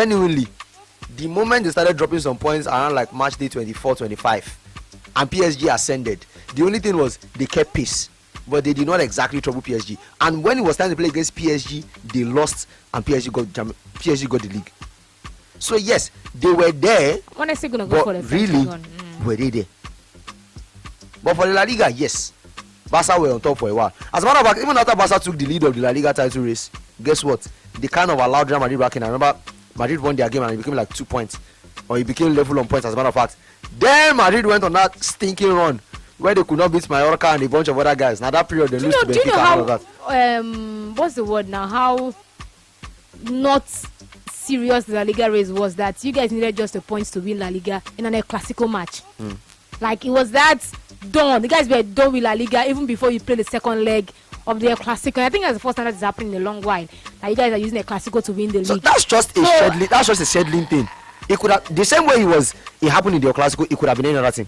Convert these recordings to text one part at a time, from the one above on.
genuinely, the moment they started dropping some points around like match day 24, 25, and PSG ascended, the only thing was they kept pace, but they did not exactly trouble PSG. And when it was time to play against PSG, they lost, and PSG got the league. So yes, they were there. Honestly, gonna go for the really, were they there? But for the La Liga, yes, Barca were on top for a while. As a matter of fact, even after Barca took the lead of the La Liga title race, guess what? They kind of allowed Real Madrid back in. I remember Madrid won their game and it became like 2 points, or it became level on points. As a matter of fact, then Madrid went on that stinking run where they could not beat Mallorca and a bunch of other guys. Now that period they lose to Benfica. Do you know how what's the word now? How not serious the La Liga race was, that you guys needed just a point to win La Liga in an El Clasico match. Like it was that done. The guys were done with La Liga even before you play the second leg of the El Clasico. And I think that's the first time that is happening in a long while. That you guys are using El Clasico to win the league. That's just a scheduling thing. It could have, the same way it happened in the El Clasico, it could have been another thing.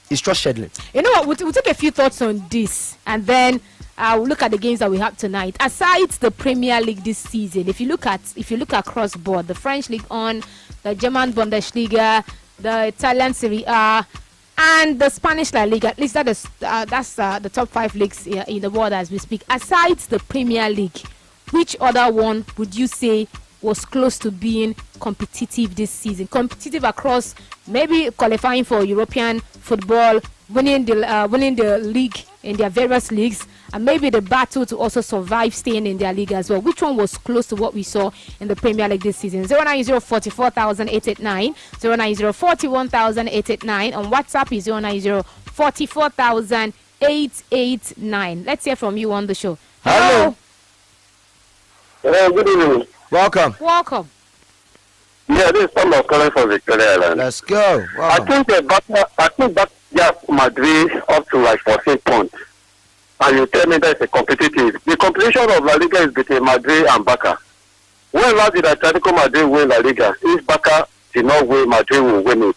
It's just scheduling. You know what? We'll take a few thoughts on this, and then we'll look at the games that we have tonight. Aside the Premier League this season, if you look across board, the French League on, the German Bundesliga, the Italian Serie A, and the Spanish La Liga, at least that's the top 5 leagues in the world as we speak. Aside the Premier League, which other one would you say was close to being competitive this season? Competitive across maybe qualifying for European football, winning the league in their various leagues, and maybe the battle to also survive staying in their league as well. Which one was close to what we saw in the Premier League this season? 090440889, 090410889, and WhatsApp is 090440889. Let's hear from you on the show. Hello. Hello, good evening. Welcome. Yeah, this is Tom of calling from Victoria Island. Let's go. Welcome. I think that gap Madrid up to like 14 points. And you tell me that it's a competitive. The competition of La Liga is between Madrid and Barca. When last did Atletico Madrid win La Liga? If Barca did not win, Madrid will win it.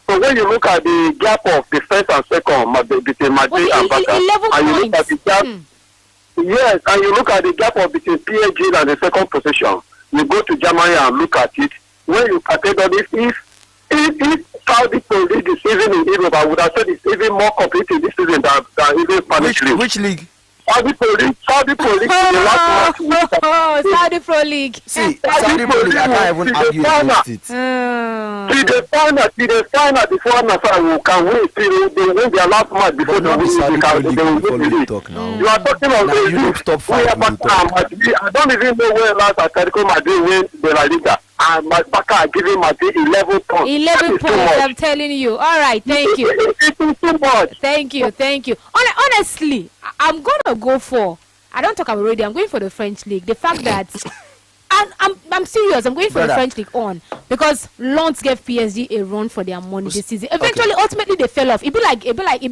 So when you look at the gap of the first and second between Madrid and Barca, and you look at the gap, yes, and you look at the gap of between PSG and the second position, you go to Germany and look at it. When you categorize if Saudi Pro League this season in Europe, I would have said it's even more competitive this season than even Spanish League. Which league? Saudi Pro League. The last match. Saudi Pro League. See, Saudi Pro League, I can't even argue against it. See the final, the final can win. They win their last match before they win. You are talking about the Europe top 5. I don't even know where last Atletico Madrid win the La Liga. And Barca are giving Madrid 11 points. 11 points, I'm telling you. All right, thank you. It's too much. Thank you. Honestly, I'm going to go for, I don't talk about radio, I'm going for the French League. The fact that, I'm serious, I'm going for the French League on, because Lens gave PSG a run for their money this season. Eventually, ultimately, they fell off. It'd be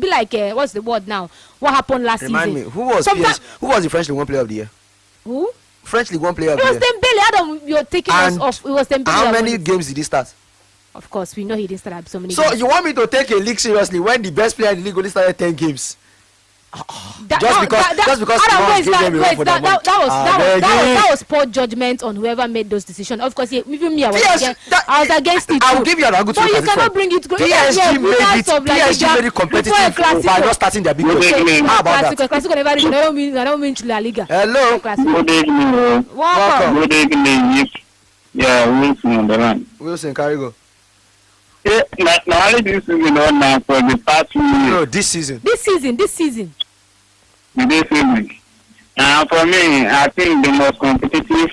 like, what's the word now? What happened last season? Remind me, who was the French League 1 player of the year? Who? French League 1 player of the year. It was Dembele. Adam, you're taking us off. It was Dembele. How many games did he start? Of course, we know he didn't start so many games. So you want me to take a league seriously when the best player in the league only started 10 games? Just because that was poor judgment on whoever made those decisions. Of course, even me, I was against it. I will give you an argument. But you cannot bring it. PSG made it competitive by not starting their big game. How about that? Classico never. I don't mean La Liga. Hello. Good evening. Welcome. Good evening. Yeah, Wilson on the line. Wilson, carry go. Yeah, not only this season on now for the past 2 years. No, this season. This season. For me, I think the most competitive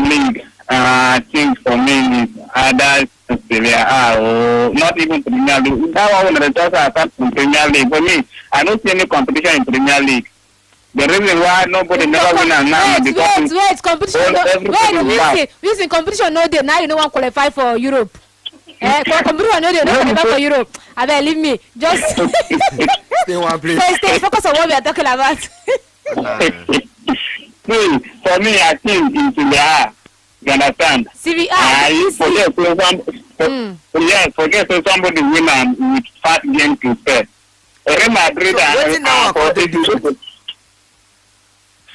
league, I think for me is either Serie A or not even Premier League. That one of the talks I start from Premier League. For me, I don't see any competition in Premier League. The reason why nobody never win and now because wait, competition. Listen, competition no day. Now you don't want to qualify for Europe. Competition no day. No qualify for Europe. I mean, leave me. Just stay one place. Stay focus on what we are talking about. See, for me, I think in Serie A, you understand? Serie A. Forget somebody win with 5 games to spare. Real Madrid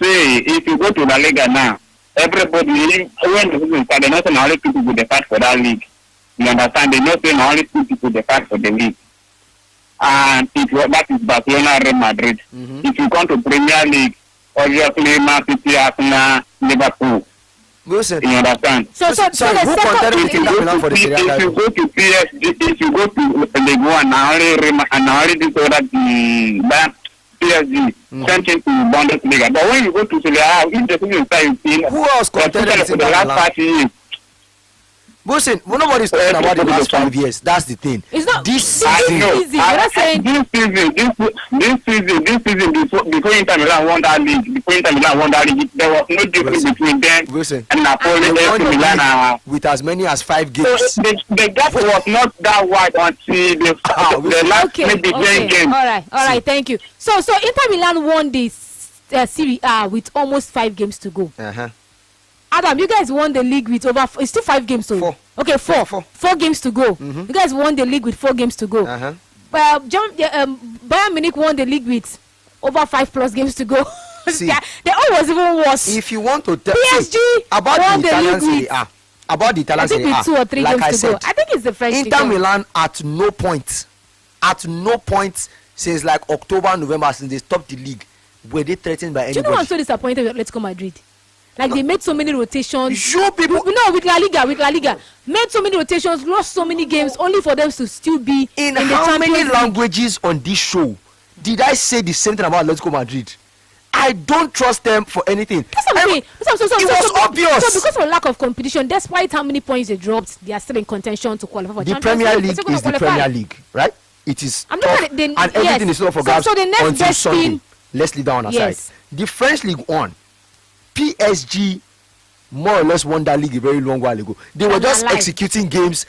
See, if you go to La Liga now, everybody, when the season started, not only two people they fight for that league. You understand? They know saying only two people they fight for the league. And that is Barcelona, Real Madrid. Mm-hmm. If you come to Premier League, obviously Man City, Arsenal, Liverpool. Wilson. You understand? So who contended with Inter Milan for the Serie A If you title? go to PSG, if you go to League One, and only this other that PSG, same thing to Bundesliga. But when you go to Serie A, if the season starts, Who else contended with for the Inter last Milan? 30 years. Wilson, nobody's talking about the last 5 years. That's the thing. It's not This I season. know. Easy. You're not saying This season, before Inter Milan won that league, there was no difference between them Wilson. and Napoli, They AC won the Milan. league with as many as 5 So games. the gap was not that wide until the last okay. maybe 10 games. All right. Thank you. So Inter Milan won this Serie A with almost 5 games to go. Uh-huh. Adam, you guys won the league with over. It's still 5 games to go. 4. Okay, 4. Four. 4 games to go. You guys won the league with 4 games to go. Uh-huh. Bayern Munich won the league with over 5+ games to go. See. they all was even worse. If you want to tell PSG about won the the Italian league Serie with- A, about the I Italian think Serie with A, 2 or 3 like games I to said, go. I think it's the French Inter league. Milan at no point since like October, November, since they stopped the league, were they threatened by Do you know I'm anybody? so disappointed with Atletico Madrid? Like they made so many rotations. You people, No, with La Liga, made so many rotations, lost so many games, only for them to still be in the how Champions many League. languages on this show did I say the same thing about Atletico Madrid? I don't trust them for anything. That's what I'm saying. It was obvious. So because of lack of competition, despite how many points they dropped, they are still in contention to qualify for The Champions Premier League. League They're still is the gonna qualify. Premier League, right? It is I'm tough, looking at the- and everything yes. is up for So- grabs so the next until best Sunday. thing- Let's leave that one aside. Yes. The French League 1, PSG more or less won that league a very long while ago. They were And just alive. executing games.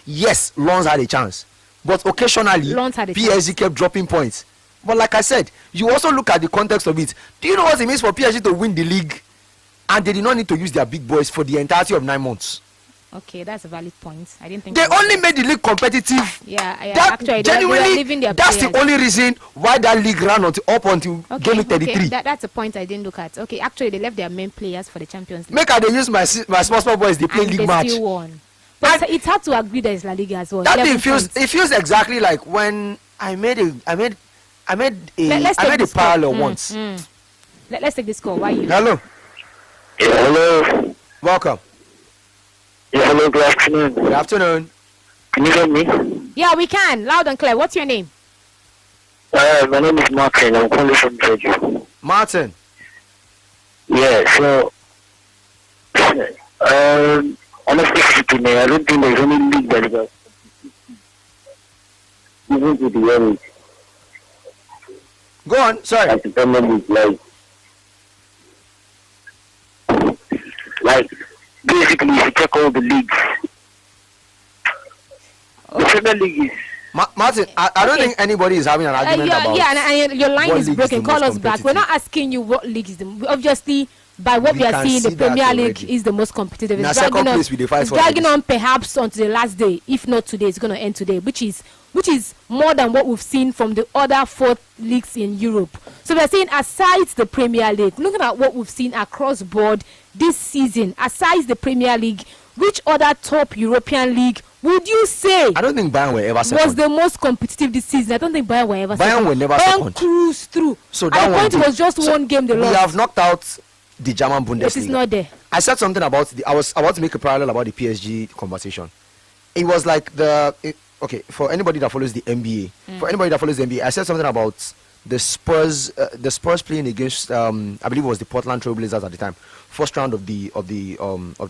Yes, Lens had a chance, but occasionally Lens had a PSG kept dropping points. But like I said, you also look at the context of it. Do you know what it means for PSG to win the league, and they did not need to use their big boys for the entirety of 9 months? Okay, that's a valid point. I didn't think They it was- only made the league competitive. Yeah, That actually, they were genuinely, leaving their that's the players. only reason why that league ran up until game week 33. Okay, that's a point I didn't look at. Okay, actually, they left their main players for the Champions League. Make her they use my small boys. They play And league they match. still won. But it's hard to agree that it's La Liga as well. That 11 thing feels points. it feels exactly like when I made a Let's take this call. parallel once. Let's take this call. Why you? Hello, Yeah, hello. welcome. Yeah, hello, good afternoon. Good afternoon. Can you hear me? Yeah, we can. Loud and clear. What's your name? My name is Martin. I'm calling from Georgia. Martin. Yeah, so, honestly speaking, I don't think there's any league that is even to the end, Go on. Sorry. like the Premier League, like basically, if you check all the leagues, the Premier League is Martin, I don't Okay. think anybody is having an argument about. and your line what is league is broken. the Call most us back. We're not asking you what league is the obviously by what We we are can seeing, the see that Premier League already. is the most competitive. Na It's second dragging on, place with the fight it's for dragging ladies. on perhaps until the last day. If not today, it's going to end today, which is more than what we've seen from the other 4 leagues in Europe. So we're saying aside the Premier League, looking at what we've seen across board this season, aside the Premier League, which other top European league would you say I don't think Bayern were ever was second. the most competitive this season? I don't think Bayern were ever Bayern second. were never Bayern second. cruised through. So At that the one point it did. was just So one game they we lost. have knocked out the German It is Bundesliga. not there. I said something about I was about to make a parallel about the PSG conversation. It was like okay, for anybody that follows the NBA, I said something about the Spurs playing against I believe it was the Portland Trail Blazers at the time, first round of the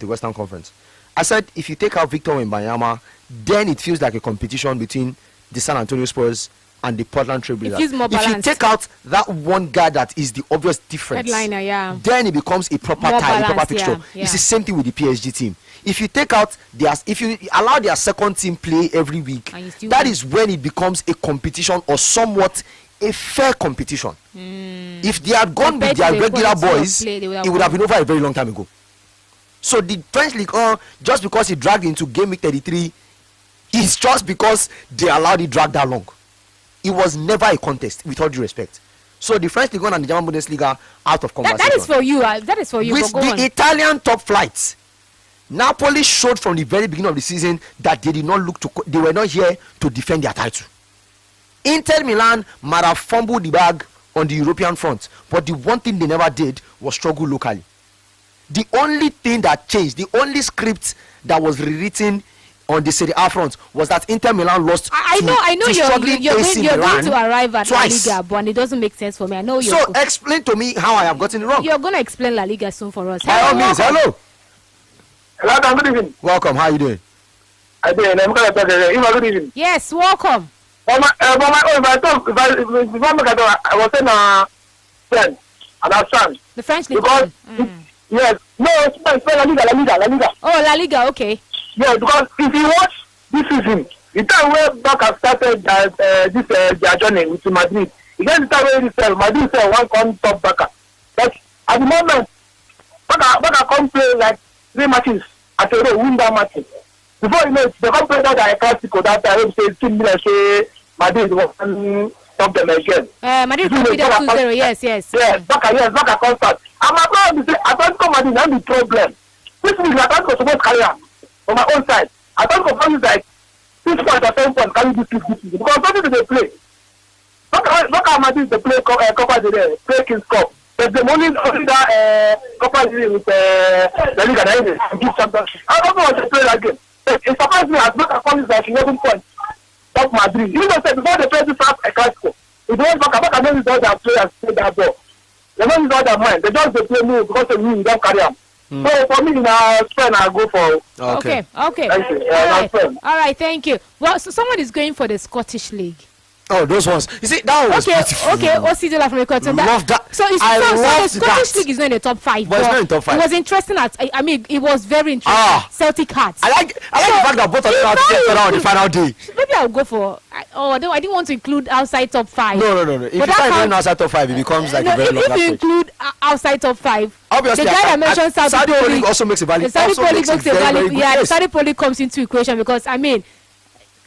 Western Conference. I said if you take out Victor Wembanyama, then it feels like a competition between the San Antonio Spurs and the Portland Trail Blazers. feels more If you balanced. take out that one guy that is the obvious difference, Headliner, yeah. then it becomes a proper More tie, a proper balanced, picture. yeah. It's the same thing with the PSG team. If you take out if you allow their second team play every week, And you still that win. is when it becomes a competition or somewhat a fair competition. If they had gone with Compared to their the regular quality of boys, play, they would have it would have won. been over a very long time ago. So the French League, just because it dragged into game week 33, it's just because they allowed it drag that long. It was never a contest, with all due respect. So the French Ligue 1 and the German Bundesliga out of conversation. That is for you. That is for you. With But go on. the Italian top flight, Napoli showed from the very beginning of the season that they did not they were not here to defend their title. Inter Milan might have fumbled the bag on the European front, but the one thing they never did was struggle locally. The only thing that changed, the only script that was rewritten on the Serie A front was that Inter Milan lost. I know to struggling you're AC going Milan to arrive at twice. La Liga, but it doesn't make sense for me. I know you're. So explain to me how I have gotten it wrong. You're going to explain La Liga soon for us. By all means, hello. Hello, good evening. Welcome. How are you doing? I did. I'm going to talk to you. Good evening. Yes, welcome. If I was saying, friend, understand. The French League. Because, yes, no, Spain, La Liga. Oh, La Liga, okay. Yeah, because if you watch this season, the time where Barca started their journey with Madrid, again the time where they sell, Madrid sell one come top Barca. But at the moment, Barca come play like 3 matches at a row, win that match. Before you know it, they come play that Clasico that time, say 2 million, say Madrid was top them again. Madrid beat them 2-0, yes. Yes, Barca come start. And my problem is, Atletico Madrid, that's the problem. This is Atletico supposed to carry on my own side. Atletico is like 6 points or 7 points carry this season. Because something they play. Barca Madrid, they play Copa del Rey, play Kings Cup. But the only that Copa del Rey with La Liga, they give championship. I don't know what they play that game. It surprised me as Barca comes like 11 points. Top Madrid. Even though before they play this first Clasico, it was Barca don't use all their players play that ball. They don't use all their mind. They just play new because they win, don't carry them. So for me, now Spain, I go for. Okay. Thank you. All right, thank you. Well, so someone is going for the Scottish League. Oh, those ones. You see, that was beautiful. Okay. Osidola from Ecuador. Love that. So the Scottish League is not in the top 5. But it's not in top 5. It was interesting. I mean, it was very interesting. Celtic Hearts. I like the fact that both of them have to get better on the final day. Maybe I'll go for. I didn't want to include outside top 5. No. If you start including outside top 5, it becomes like a very long if you include outside top 5, obviously, the guy that mentioned Saudi Pro League also makes a valid. The Saudi Pro League makes a valid. Yeah, the Saudi Saudi Pro League comes into equation because I mean.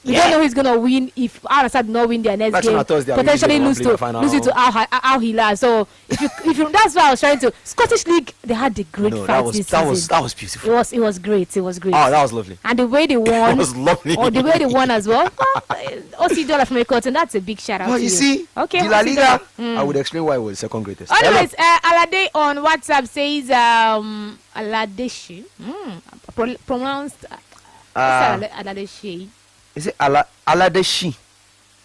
You don't know who's gonna win if Al Assad not win their next game. Potentially lose to Al Hilal. So if you that's why I was trying to Scottish League. They had a great fight this season. That was beautiful. It was great. Oh, that was lovely. And the way they won. It was lovely. Or the way they won as well. Osidola from Ecuador. That's a big shout out. Well, you see, okay, the La Liga. I would explain why it was second greatest. Anyways, Alade on WhatsApp says Aladeshi. Pronounced Aladeshi. Is it Aladeshi?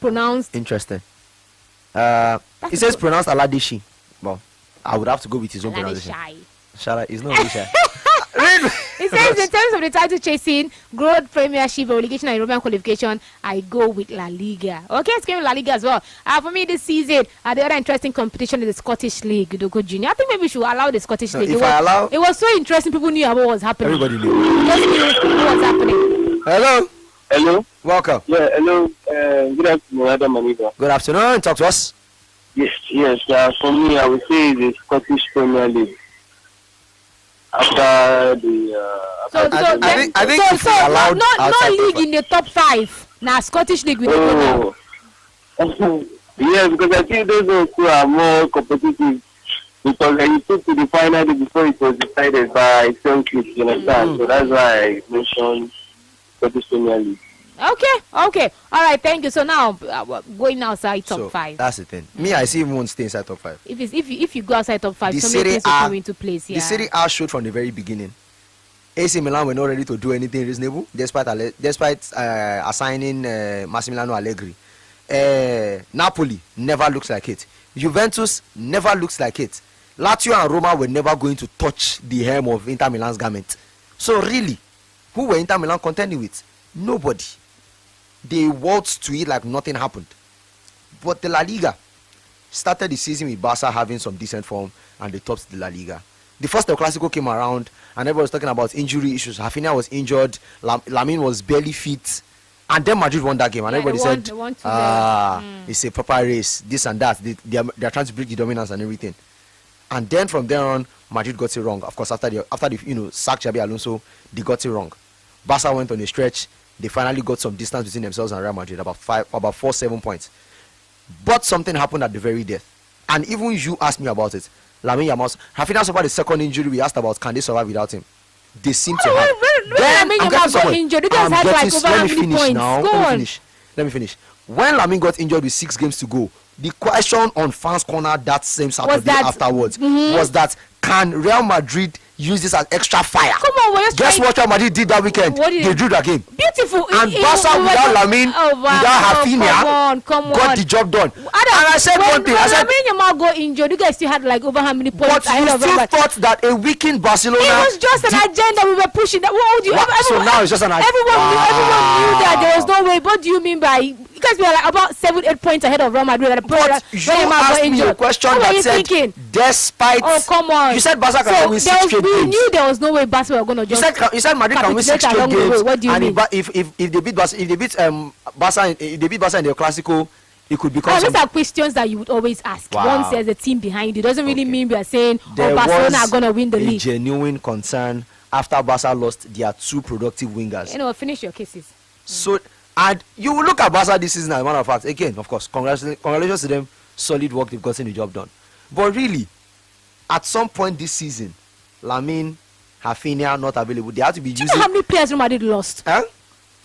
Pronounced. Interesting. It says pronounced Aladeshi. Well, I would have to go with his own pronunciation. Shara is not Risha. It says in terms of the title chasing, growth, premiership, relegation, and European qualification, I go with La Liga. Okay, it's going with La Liga as well. For me this season, the other interesting competition is the Scottish League, Dogo Junior. I think maybe we should allow the Scottish League. It was so interesting. People knew what was happening. Everybody knew. Just knew what was happening. Hello. Welcome. Yeah, hello. Good afternoon, Adam Maniba. Good afternoon. Talk to us. Yes. For me, I would say the Scottish Premier League. After the. I think so not league in the top 5. Now Scottish League with the Yes, because I think those who are more competitive. Because I took to the final before it was decided by Celtic, you understand? So that's why I mentioned Scottish Premier League. Okay. All right, thank you. So now going outside top 5. That's the thing. Me, I see him won't stay inside top 5. If you go outside top 5, so many things will come into place. Yeah. The Serie A showed from the very beginning. AC Milan were not ready to do anything reasonable, despite assigning Massimiliano Allegri. Napoli never looks like it. Juventus never looks like it. Lazio and Roma were never going to touch the hem of Inter Milan's garment. So really, who were Inter Milan contending with? Nobody. They waltzed to it like nothing happened. But the La Liga started the season with Barca having some decent form and they topped the La Liga. The first El Clasico came around and everyone was talking about injury issues. Rafinha was injured, Lamine was barely fit, and then Madrid won that game and everybody said, it's a proper race, this and that. They are trying to break the dominance and everything. And then from there on, Madrid got it wrong. Of course, after the sack Xabi Alonso, they got it wrong. Barca went on a stretch. They finally got some distance between themselves and Real Madrid, about 4-7 points. But something happened at the very death. And even you asked me about it. Lamine Yamal, Rafinha suffered the second injury. We asked about can they survive without him. They seem to have. Then Lamine Yamal got injured. You guys had like over how many points? Now. Go on. Let me finish. When Lamine got injured with 6 games to go, the question on fans' corner that same Saturday afterwards was that can Real Madrid use this as extra fire? Come on, we're just guess what Real Madrid did that weekend? They drew that game. Beautiful. And Barca without Lamine, without Rafinha, got the job done. And I said one thing. I said, Lamine Yamal got injured. You guys still had like over how many points? But you still thought that a weakened Barcelona. It was just an agenda we were pushing. That what would you? So now it's just an agenda. Everyone knew that there was no way. What do you mean by? Because we are like about 7-8 points ahead of Real Madrid. But you asked me a question that said, despite. Oh, come on. You said Barca can win 6 straight games. We knew there was no way Barca were going to just. You said Madrid can win 6 straight games. What do you mean? If they beat Barca, if they beat Barca in the Clasico, it could become. These are questions that you would always ask. Wow. Once there's a team behind you, doesn't really mean we are saying Barcelona are going to win the league. Genuine concern after Barca lost their 2 productive wingers. Finish your cases. So, and you will look at Barca this season as a matter of fact. Again, of course, congratulations to them. Solid work, they've gotten the job done. But really, at some point this season, Lamine, Rafinha not available. They have to be using. Do you know how many players Real Madrid lost? And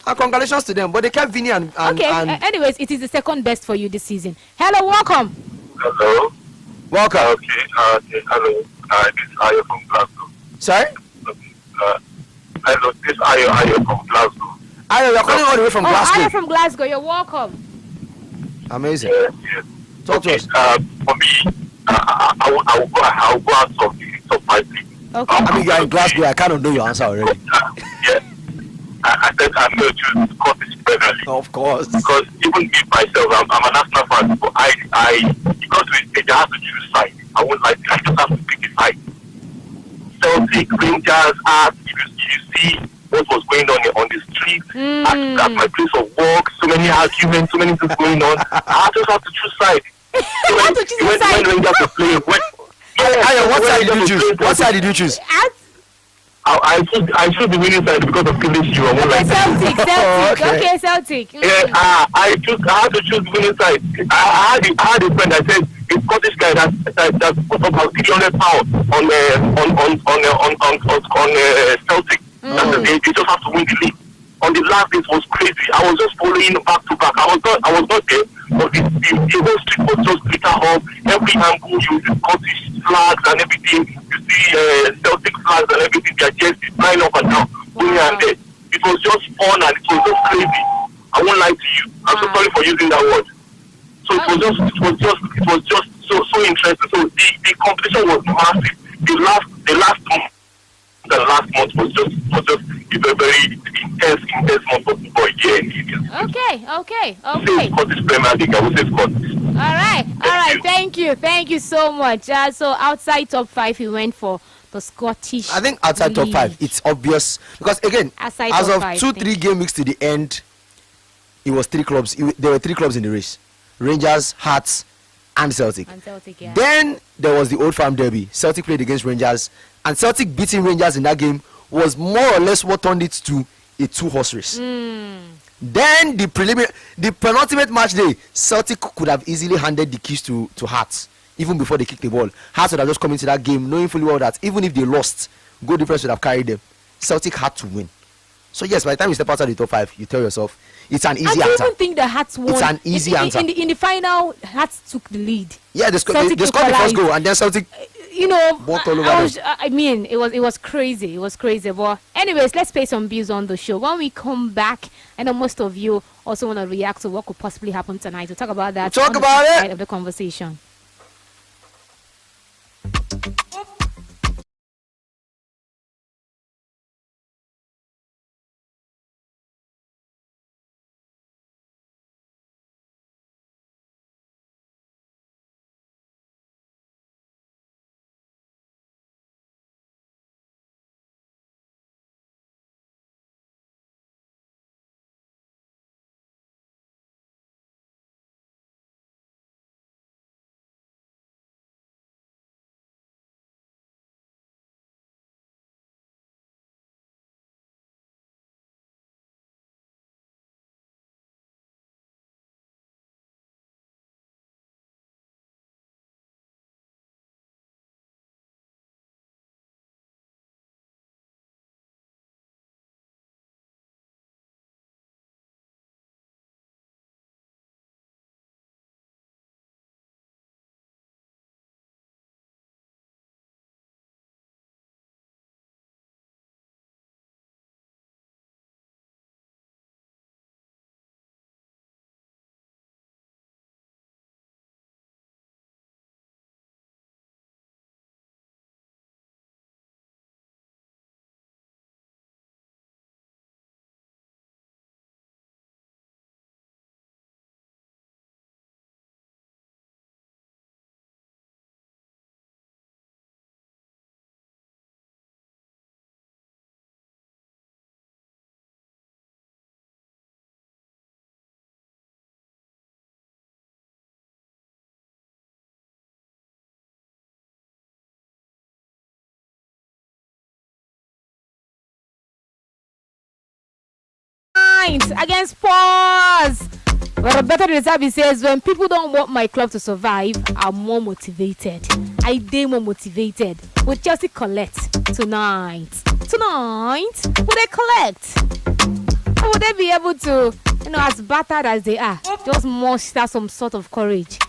congratulations to them. But they kept Vini and anyways, it is the second best for you this season. Hello, welcome. Hello. Welcome. Okay. Hello. This is Ayo from Glasgow. Sorry. Hello. This is Ayo from Glasgow. Ayo, you're calling all the way from Glasgow. Ayo from Glasgow. You're welcome. Amazing. Yes. Talk to us. For me, I will go out of the top 5 league. Okay. I mean, you're in Glasgow. I kind of know your answer already. Yeah. I said I'm going to choose Scottish Premier League. Of course. Because even me myself, I'm an Arsenal fan. But because they have to choose side. I just have to pick a side. Celtic, Rangers, you see what was going on the street, at my place of work, so many arguments, so many things going on. I just have to choose side. When Rangers were playing, what side did you choose? What side did you choose? I choose the winning side because of KDC. Celtic. Okay, Celtic. Yeah, I had to choose the winning side. I had a friend that said a Scottish guy that put about 300 pounds on Celtic. They just have to win the league. On the last day, it was crazy. I was just following back to back. I was not there, but the whole street was just lit up. Every angle, you see Scottish flags and everything. You see Celtic flags and everything. They are just flying up and down, going and there. It was just fun and it was just crazy. I won't lie to you. I'm so sorry for using that word. So it was just so interesting. So the competition was massive. The last month was just a very intense month for football. Yeah. Okay. Scottish Premier League, I would say Scottish. All right. Thank you so much. So outside top 5, you went for the Scottish. I think outside top 5, it's obvious because again, outside as of 5, 2-3 game weeks to the end, it was 3 clubs. There were 3 clubs in the race: Rangers, Hearts, and Celtic. Yeah. Then there was the Old Firm Derby. Celtic played against Rangers, and Celtic beating Rangers in that game was more or less what turned it to a 2-horse race. Then the penultimate match day, Celtic could have easily handed the keys to Hearts even before they kicked the ball. Hearts would have just come into that game knowing fully well that even if they lost, goal difference would have carried them. Celtic had to win. So yes, by the time you step outside the top 5, you tell yourself it's an easy answer. I don't think the Hearts won. It's an easy answer. In the final, Hearts took the lead. Yeah, they scored the first goal, and then Celtic. I mean, it was crazy. It was crazy. But anyways, let's pay some bills on the show. When we come back, I know most of you also want to react to what could possibly happen tonight. We'll talk about that. Talk about it. Side of the conversation. tonight against Spurs. But Roberto De Zerbi says, when people don't want my club to survive, I'm more motivated. They more motivated. Will Chelsea collect tonight? Tonight, will they collect? Or will they be able to, as battered as they are, just muster some sort of courage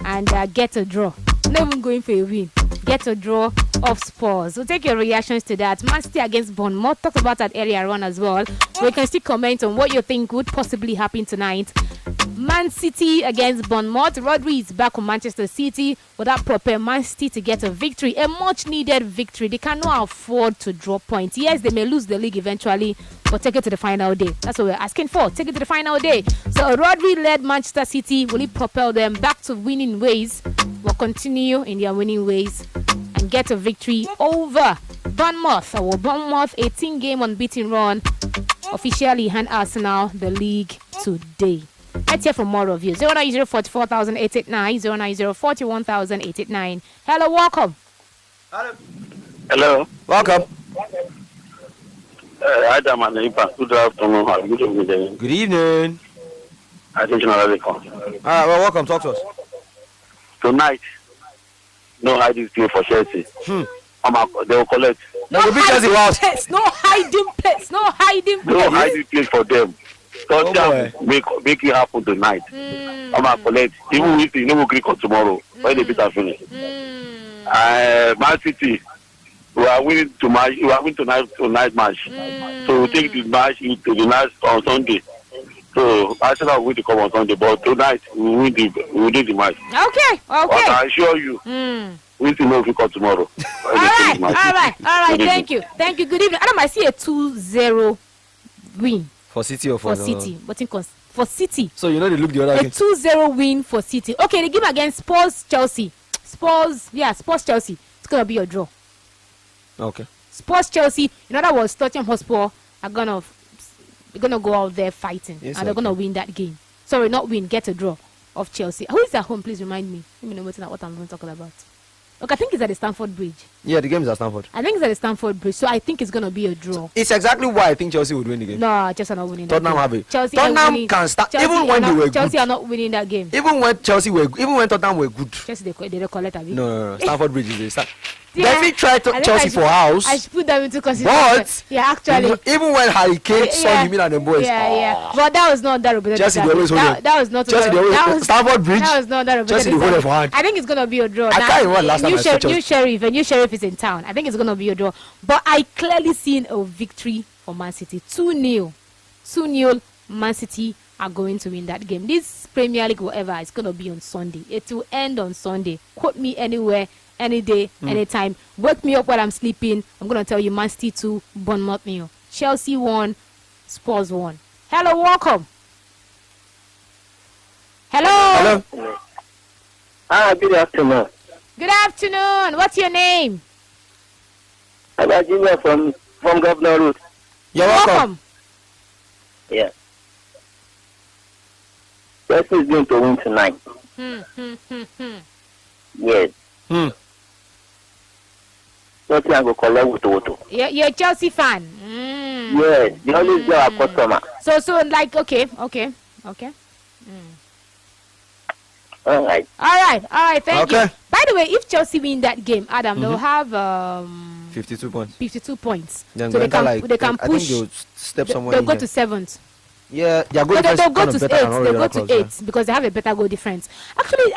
and get a draw? Not even going for a win. Get a draw of Spurs. We'll take your reactions to that. Man City against Bournemouth. Talked about that earlier on as well. We can still comment on what you think would possibly happen tonight. Man City against Bournemouth. Rodri is back on Manchester City. Will that prepare Man City to get a victory? A much needed victory. They cannot afford to drop points. Yes, they may lose the league eventually, but take it to the final day. That's what we're asking for. Take it to the final day. So Rodri-led Manchester City. Will it propel them back to winning ways? Will continue in their winning ways and get a victory over Bournemouth. Our Bournemouth 18-game unbeaten run officially hand Arsenal the league today. Let's hear from more of you. 09044,889, 09041,889. Hello, welcome. Hello. Welcome. Adam and Ipa. Good afternoon. Good evening. Good evening. I think you're not All right, well, welcome. Talk to us. Tonight, no hiding place for Chelsea. They will collect. No hiding place. No hiding place. No hiding place. No hiding place for them. Touchdown make it happen tonight. Collect. Even if you no agree on tomorrow, when the beat are finished. Man City, we are winning tonight. We are winning tonight match. So we take the match to the night on Sunday. So Arsenal will win the cup on Sunday, but tonight we will do the match. Okay. But I assure you, we will know if we come tomorrow. All right. Thank you. Good evening. Adam, I see a 2-0 win. For City or for City? But for City. So you know they look the other game. A 2-0 win for City. Okay, the game against Spurs Chelsea. Spurs Chelsea. It's gonna be a draw. Okay. Spurs Chelsea. That was Tottenham Hotspur are gonna go out there fighting, yes, and they're gonna win that game. Sorry, not win, get a draw of Chelsea. Who is at home? Please remind me. Let me know what I'm talking about. Okay, I think it's at the Stamford Bridge. Yeah, the game is at Stamford. I think it's at the Stamford Bridge, so I think it's gonna be a draw. It's exactly why I think Chelsea would win the game. No, Chelsea are not winning. Tottenham that have game. it. Tottenham can start even when they were good. Chelsea are not winning that game. Even when Tottenham were good. Chelsea they collect a bit. No. Stamford Bridge is a Yeah, definitely try Chelsea for house. I should put them into consideration. But yeah, actually, even when Harry Kane saw him and the boys. Yeah. But that was not that Roberto. Chelsea they always hold it. That was not Chelsea they always Stamford Bridge. That was not that Roberto. Chelsea they hold it for hand. I think it's gonna be a draw. I can't remember last time I saw Chelsea. New Sheriff is in town. I think it's gonna be a draw. But I clearly seen a victory for Man City. 2-0. 2-0. Man City are going to win that game. This Premier League, whatever, it's gonna be on Sunday. It will end on Sunday. Quote me anywhere, any day, anytime. Wake me up while I'm sleeping. I'm gonna tell you Man City 2, Bournemouth 0. Chelsea 1, Spurs 1. Hello, welcome. Hello. Good afternoon. Good afternoon. What's your name? I'm Virginia from Governor Road. You're welcome. Yeah. Chelsea is going to win tonight. Yes. Chelsea will collect with Toto. You're a Chelsea fan. Yes, they always get our customer. So like okay. All right. Thank you. By the way, if Chelsea win that game, Adam, they'll have 52 points. 52 points. Then so they can I push. think they'll step somewhere. They'll go to 7th. Yeah, they'll go to 8th. They'll go to 8th because they have a better goal difference. Actually,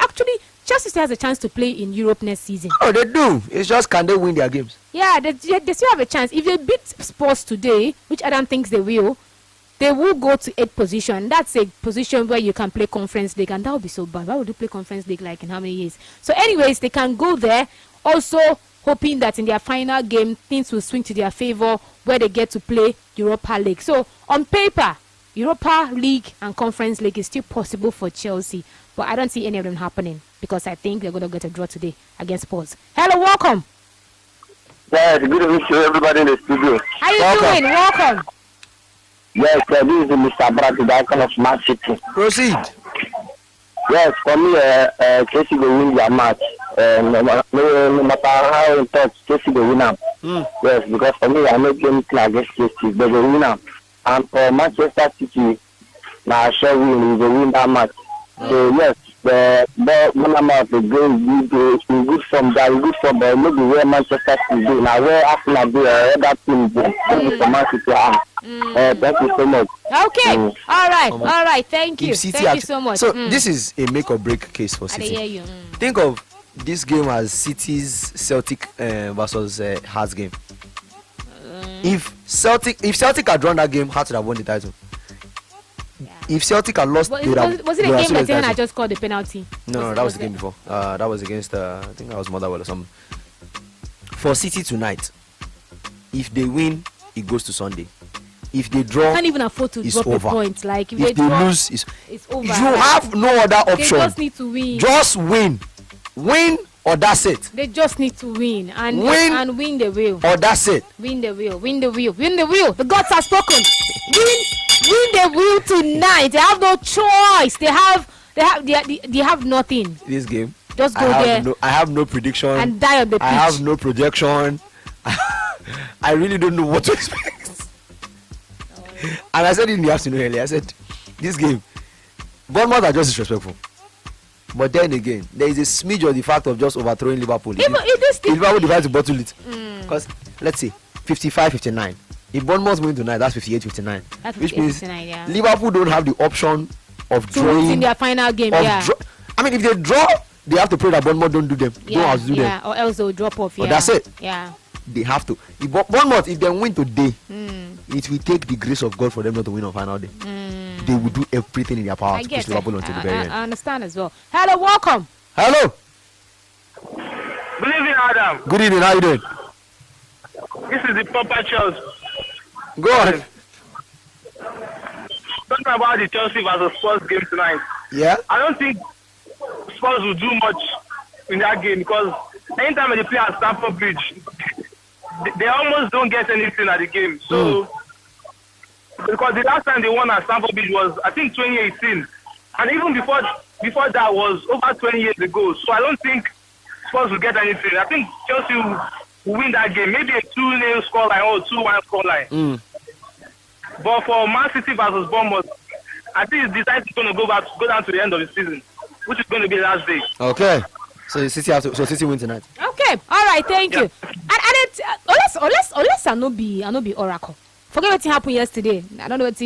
Chelsea still has a chance to play in Europe next season. Oh, they do. It's just can they win their games? Yeah, they still have a chance. If they beat Spurs today, which Adam thinks they will go to 8th position. That's a position where you can play Conference League, and that would be so bad. Why would you play Conference League like in how many years? So anyways, they can go there, also hoping that in their final game, things will swing to their favor where they get to play Europa League. So on paper, Europa League and Conference League is still possible for Chelsea, but I don't see any of them happening because I think they're going to get a draw today against Spurs. Hello, welcome. Yeah, good evening to everybody in the studio. How you doing? Welcome. Yes, this is Mr. Brad, the icon of Man City. Proceed. Yes, for me, Chelsea will win their match. No matter how it touch, Chelsea will win them. Yes, because for me, I make anything against Chelsea, they will win them. and for Manchester City, now sure win, they win that match. So yes, the Bournemouth is good from that, good from the maybe where Manchester City do now, where Arsenal do, other teams do, for Man City. Thank you so much. Okay, all right. Thank you. Thank you so much. So this is a make or break case for City. I hear you. Think of this game as City's Celtic versus Hearts game. If Celtic had drawn that game, Hearts would have won the title. If Celtic had lost, Was it a game that Tena just called the penalty? No, that was the game before. That was against I think that was Motherwell or something. For City tonight, if they win, it goes to Sunday. If they draw, can't even afford to drop over. a point. Like if they draw, lose, it's over. You have no other option. They just need to win. Just win, or that's it. They just need to win and win the will. Or that's it. Win the will. The gods have spoken. Win the will tonight. They have no choice. They have nothing. This game. Just go there. I have no prediction. And die on the pitch. I have no projection. I really don't know what to expect. And I said in the afternoon earlier, I said, this game, Bournemouth are just disrespectful. But then again, there is a smidge of the fact of just overthrowing Liverpool. If Liverpool decides to bottle it. Because, let's say, 55-59. If Bournemouth win tonight, that's 58-59. Which means Liverpool don't have the option of drawing. In their final game, I mean, if they draw, they have to pray that Bournemouth don't do them. Don't outdo them. Or else they'll drop off. But that's it. Yeah. They have to. If Bournemouth, if they win today, it will take the grace of God for them not to win on final day. They will do everything in their power to push Liverpool until the very end. I understand as well. Hello, welcome. Hello. Good evening, Adam. Good evening. How you doing? This is the Papa Charles. Go on. Talking about the Chelsea versus Spurs game tonight. Yeah. I don't think Spurs will do much in that game because anytime they play at Stamford Bridge, they almost don't get anything at the game. So, because the last time they won at Stamford Bridge was, I think, 2018. And even before that was over 20 years ago. So I don't think Spurs will get anything. I think Chelsea will win that game. Maybe a 2-0 scoreline or 2-1 scoreline. But for Man City versus Bournemouth, I think it's decided going to go down to the end of the season, which is going to be the last day. Okay. So City win tonight. Okay. All right. Thank you. And unless I no be oracle. Forget what happened yesterday. I don't know what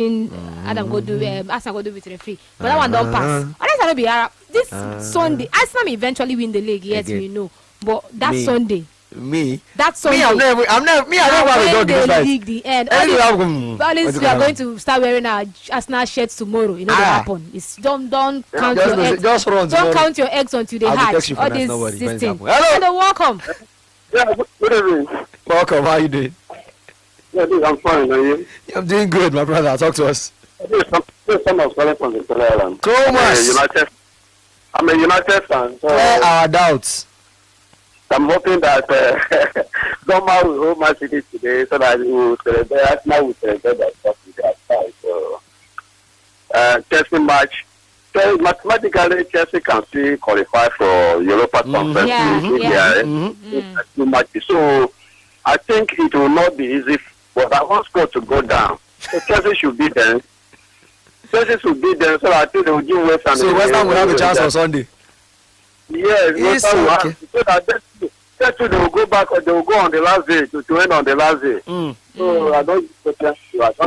Adam go do. Arsenal go do with the referee. But that one don't pass. Unless I no be Arab. This Sunday, Arsenal may eventually win the league. Yes, we know. But that Sunday. That Sunday. I don't know the league the end. All this we are going to start wearing our Arsenal shirts tomorrow. You know what happen. It's don't count your eggs. Don't count your eggs until they hatch. All this thing. Hello, welcome. Yeah, good evening. Welcome. How you doing? Yeah, I'm fine. Are you? I'm doing good, my brother. Talk to us. Someone's calling from the Island. Thomas. I'm a United fan. So clear our doubts. I'm hoping that Doma will hold Man City today so that Arsenal will celebrate that stuff with their side. So, Chelsea match. So mathematically, Chelsea can still qualify for Europa Conference. So, I think it will not be easy for that one score to go down. So, Chelsea should be there. Chelsea should be there so I think they will give West Ham. So, West Ham will have a chance on Sunday. Yes, it's okay. So that they will go back or they will go on the last day to end on the last day. So I don't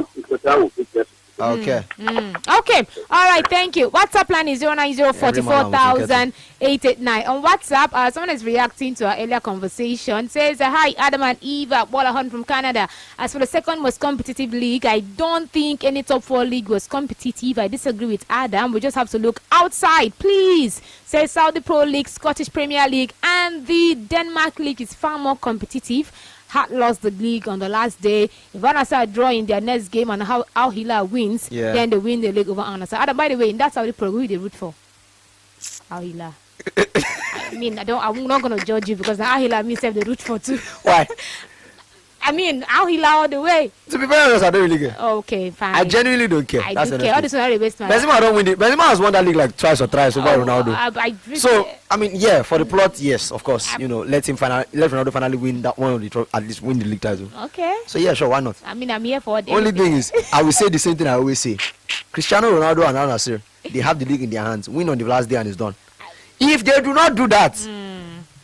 think Tottenham will be there. Okay. Okay. All right. Thank you. WhatsApp line is 090440889. On WhatsApp, someone is reacting to our earlier conversation. Says, hi, Adam and Eva, Wallahan from Canada. As for the second most competitive league, I don't think any top 4 league was competitive. I disagree with Adam. We just have to look outside, please. Says Saudi Pro League, Scottish Premier League, and the Denmark League is far more competitive. Had lost the league on the last day. If Anasa draw in their next game and how Al Hilal wins, then they win the league over Anasa. Adam, by the way, that's how they root for Al Hilal. I mean, I'm not gonna judge you because Al Hilal means they root for too. Why? I mean, Al Hilal all the way. To be very honest, I don't really care. Okay, fine. I genuinely don't care. I That's do care. All this one are waste my. Benzema don't win it. Benzema has won that league like twice or thrice over Ronaldo. So I mean, yeah, for the plot, yes, of course. Let Ronaldo finally win that one of the at least win the league title. Okay. So yeah, sure, why not? I mean, I'm here for it. Only thing is, I will say the same thing I always say. Cristiano Ronaldo and Al Nassr, they have the league in their hands. Win on the last day and it's done. If they do not do that,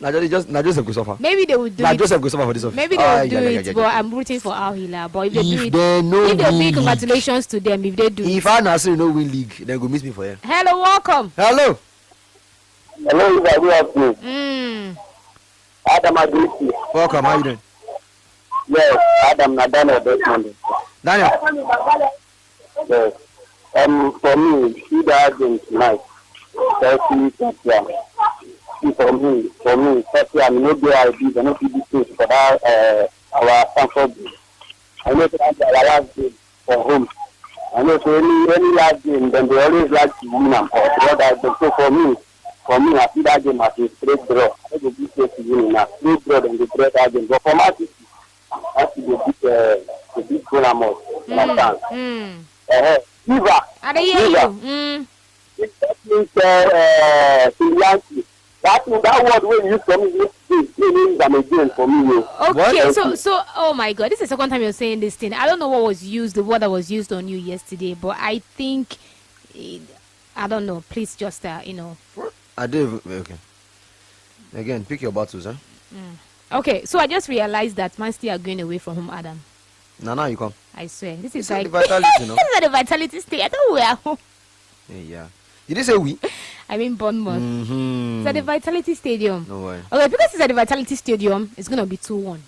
Joseph go suffer. Maybe they would do it. Joseph go suffer for this office. Maybe they will do it, but I'm rooting for Al Hilal. But if they do it, if they win, congratulations to them. If they do if Al Nassr no win league, then go miss me for here. Hello, welcome. Hello. Hello, good afternoon. Adam Agresti. Welcome, how you doing? Yes, Adam Nadano Desmond. Daniel. Yes. For me, see the game tonight. For me, Chelsea, I know the idea, I know the space for that, our Stamford. I know that our last game for home. I know so any last game, then they always like to win and so for me, I see that game as a straight draw. I know the big place to win now. Straight draw, then they draw that game. But for my city, I see the big goal amount. Viva. I hear you. That means that word when you use for me means I'm again for me. Okay, so oh my God, this is the second time you're saying this thing. I don't know what was used, the word that was used on you yesterday, but I think I don't know. Please just I do. Okay. Again, pick your battles, huh? Okay, so I just realized that Man City are going away from home, Adam. Now you come. I swear, this is It's like the vitality, you know. this is the vitality state. I don't know where. Home. Yeah. Did you say we? I mean Bournemouth. Mm-hmm. It's at the Vitality Stadium. No way. Okay, because it's at the Vitality Stadium, it's gonna be 2-1.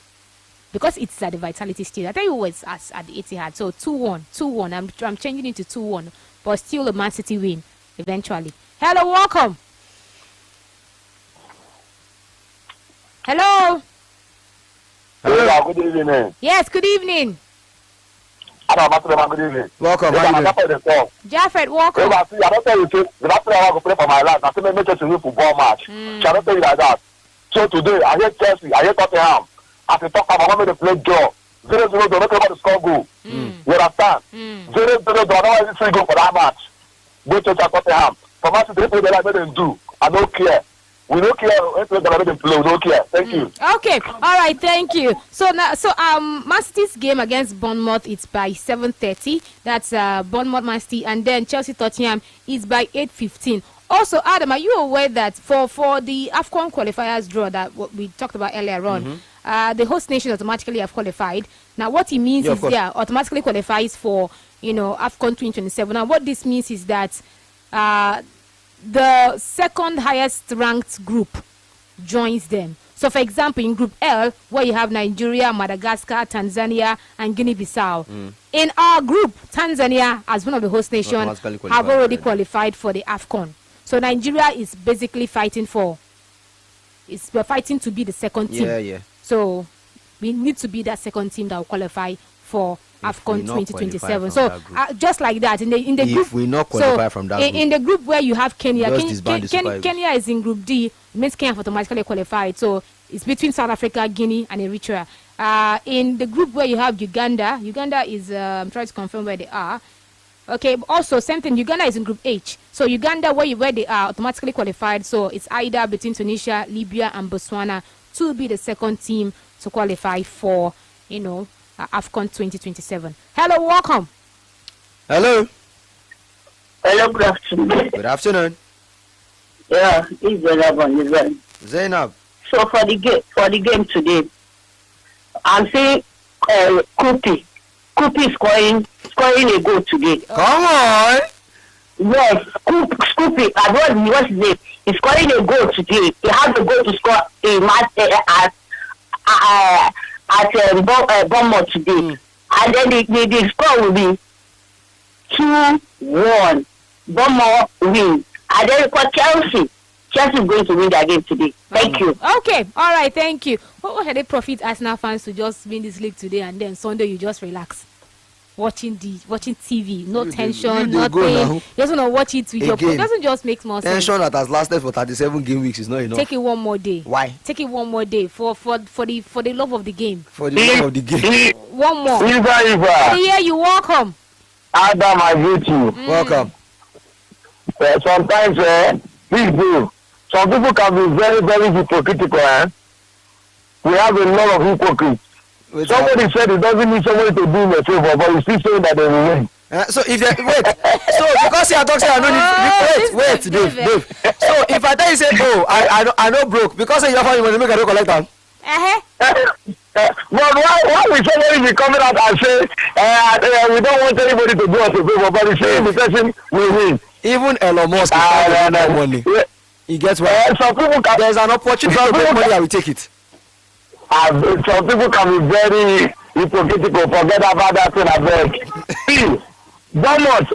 Because it's at the Vitality Stadium. I tell you it's at the Etihad. So 2-1. I'm changing it to 2-1. But still a Man City win eventually. Hello, welcome. Hello. Hello, good evening. Yes, good evening. Good evening. Welcome. Jaffet, welcome. I don't tell you, the last time I want to play for my life, I think make it to win football match. I don't tell you like that. So today, I hate Chelsea, I hate Tottenham. As we talk about, I want me to play draw. 0-0, don't know about the score goal. You understand? 0-0, don't know any free goal for that match. Go to Tottenham. For match, they play the like they do. I don't care. We don't care. We don't care. Thank you. Okay. All right. Thank you. So now, Man City's game against Bournemouth is by 7:30. That's Bournemouth, Man City, and then Chelsea Tottenham is by 8:15. Also, Adam, are you aware that for the AFCON qualifiers draw that what we talked about earlier on, the host nation automatically have qualified. Now, what it means is automatically qualifies for AFCON 2027. Now, what this means is that the second highest ranked group joins them. So, for example, in Group L, where you have Nigeria, Madagascar, Tanzania, and Guinea-Bissau. In our group, Tanzania, as one of the host nations, have already qualified for the AFCON. So, Nigeria is basically fighting to be the second team. Yeah. So, we need to be that second team that will qualify for AFCON 2027. So just like that in the group, if we not qualify from that group, in the group where you have Kenya, Kenya is in Group D. It means Kenya have automatically qualified. So it's between South Africa, Guinea, and Eritrea. In the group where you have Uganda is I'm trying to confirm where they are. Okay. Also, same thing. Uganda is in Group H. So Uganda, where they are automatically qualified. So it's either between Tunisia, Libya, and Botswana to be the second team to qualify for AFCON 2027. Hello, welcome. Hello, good afternoon. Good afternoon. Yeah, it's Zainab. Zainab. So for the game today, I'm saying Kupi scoring a goal today. Come on. Yes, Scoopy, what's his name? He's scoring a goal today. He has a goal to score a match at Bournemouth today. And then the score will be 2-1. Bournemouth win. And then for Chelsea is going to win their game today. Thank you. Okay, all right, thank you. What should they profit Arsenal fans to just win this league today and then Sunday you just relax? watching TV, no You tension, dey go nothing. now. You just want to watch it with your Again, phone. It doesn't just make more sense. Tension that has lasted for 37 game weeks is not enough. Take it one more day. Why? Take it one more day for the love of the game. For the love of the game. One more. Eva. Yeah, you welcome. Adam, I greet you. Welcome. Sometimes, please do. Some people can be very, very hypocritical. We have a lot of hypocrites. Wait, Somebody said it doesn't need somebody to do him a favor, but you still saying that they will win. so if you wait, so because you are talking, I know wait, Dave. So if I tell you say, oh, I know broke because you offer you money, make I don't collect them. But why will somebody be coming out and say, we don't want anybody to do us a favor, but he's saying the person will win? Even Elon Musk is trying to get money. He gets well. Some people can. There's an opportunity to make money, I will take it. Some people can be very hypocritical. Forget about that thing. I beg. See, Bournemouth,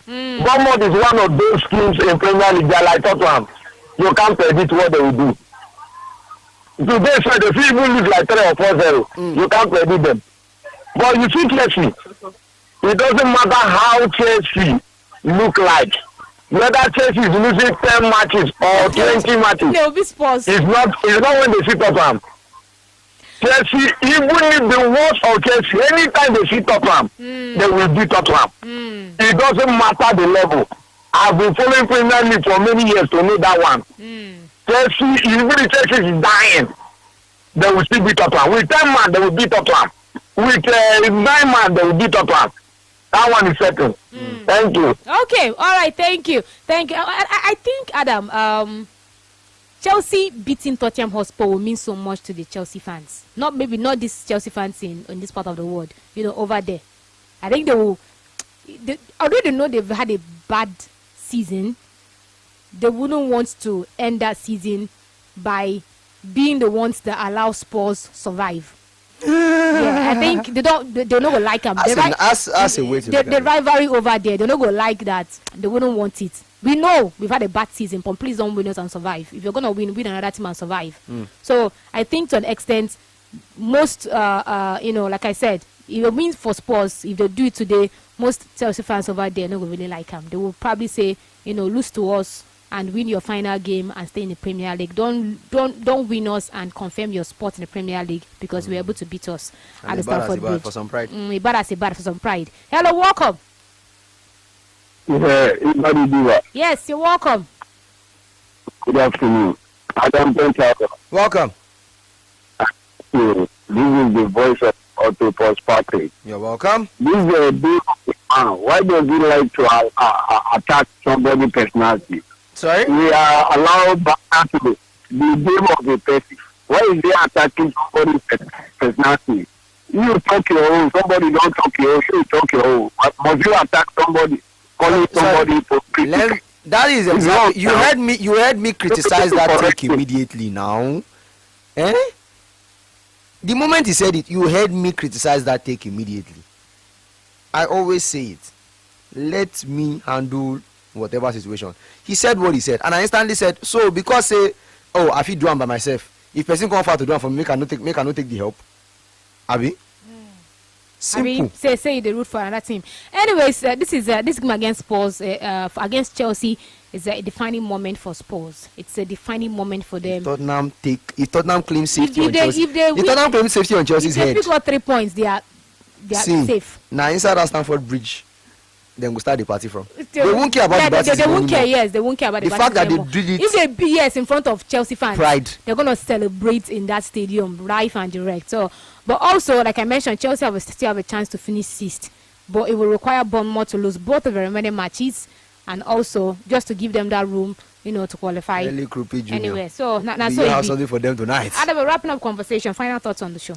Bournemouth is one of those teams in Premier League. They're like Tottenham. You can't predict what they will do. Today, so they even lose like 3 or 4-0. You can't predict them. But you see Chelsea. It doesn't matter how Chelsea look like. Whether Chelsea is losing 10 matches or 20 matches. There will be Spurs. It's not when they see Tottenham. Chelsea, even if the worst of Chelsea, anytime they see Tottenham, they will beat Tottenham. It doesn't matter the level. I've been following Premier League for many years to know that one. Chelsea, even if Chelsea is dying, they will still beat Tottenham. With 10 man, they will beat Tottenham. With 9 man, they will beat Tottenham. That one is settled. Thank you. Okay, all right, thank you. I think, Adam, Chelsea beating Tottenham Hotspur will mean so much to the Chelsea fans. Not these Chelsea fans in this part of the world, over there. I think they will, although they know they've had a bad season, they wouldn't want to end that season by being the ones that allow Spurs survive. Yeah, I think they're not gonna like them. As a way to the rivalry over there, they're not gonna like that. They wouldn't want it. We know we've had a bad season, but please don't win us and survive. If you're gonna win another team and survive. So I think to an extent, most like I said, if it means for Spurs, if they do it today, most Chelsea fans over there are not gonna really like them. They will probably say, lose to us and win your final game and stay in the Premier League. Don't win us and confirm your spot in the Premier League because we're able to beat us at the Stamford Bridge. For some pride. Bad for some pride. Hello, welcome. Yes, you're welcome. Good afternoon. Adam Bentaka. Welcome. This is the voice of Otto Patrick. You're welcome. This is a big man. Why does he like to attack somebody's personality? Sorry? We are allowed back to the game of the person. Why is he attacking somebody's personality? You talk your own, somebody don't talk your own, you talk your own. Must you attack somebody, calling somebody for criticism? That is exactly. You heard me criticize that take immediately now. The moment he said it, you heard me criticize that take immediately. I always say it. Let me handle whatever situation. He said what he said, and I instantly said, so because I feel do am by myself. If person come out to do am for me, make I not take the help. Abi? Simple. Say the root for another team. Anyways, this game against Spurs, against Chelsea, is a defining moment for Spurs. It's a defining moment for them. If Tottenham claims safety on Chelsea, if Tottenham claims safety on Chelsea's head, if they pick 3 points, they are safe. Now inside that Stamford Bridge, then we start the party from. They won't care about the party. They won't care. Yes, they won't care about the fact that anymore. they did it. If they be in front of Chelsea fans, pride. They're gonna celebrate in that stadium, live and direct. So, but also, like I mentioned, Chelsea still have a chance to finish 6th, but it will require Bournemouth to lose both of the remaining matches, and also just to give them that room, to qualify. Anyway, so now so you have something for them tonight. Adam, we're wrapping up conversation. Final thoughts on the show.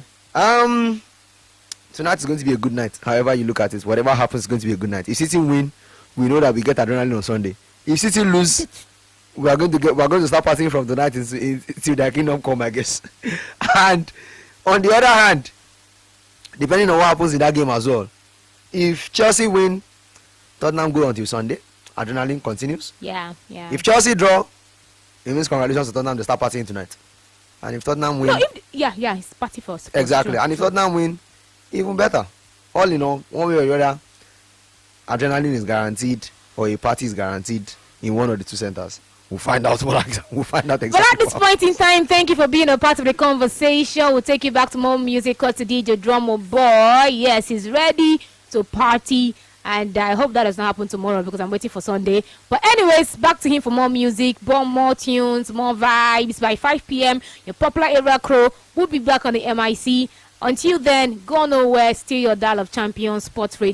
Tonight is going to be a good night. However you look at it, whatever happens is going to be a good night. If City win, we know that we get adrenaline on Sunday. If City lose, we are going to start partying from tonight until their kingdom come, I guess. And on the other hand, depending on what happens in that game as well, if Chelsea win, Tottenham go until Sunday. Adrenaline continues. Yeah. If Chelsea draw, it means congratulations to Tottenham. They start partying tonight. And if Tottenham win, it's party first. Exactly. And if Tottenham win, even better. all in all, one way or the other, adrenaline is guaranteed or a party is guaranteed in one of the two centers. We'll find out we'll find out exactly. But at this point in time, thank you for being a part of the conversation. We'll take you back to more music. Cut to DJ Drummer Boy. Yes, he's ready to party. And I hope that does not happen tomorrow because I'm waiting for Sunday. But anyways, back to him for more music, more tunes, more vibes. By 5 p.m., your popular area crew will be back on the MIC. Until then, go nowhere. Stay your dial of Champion Sports Radio.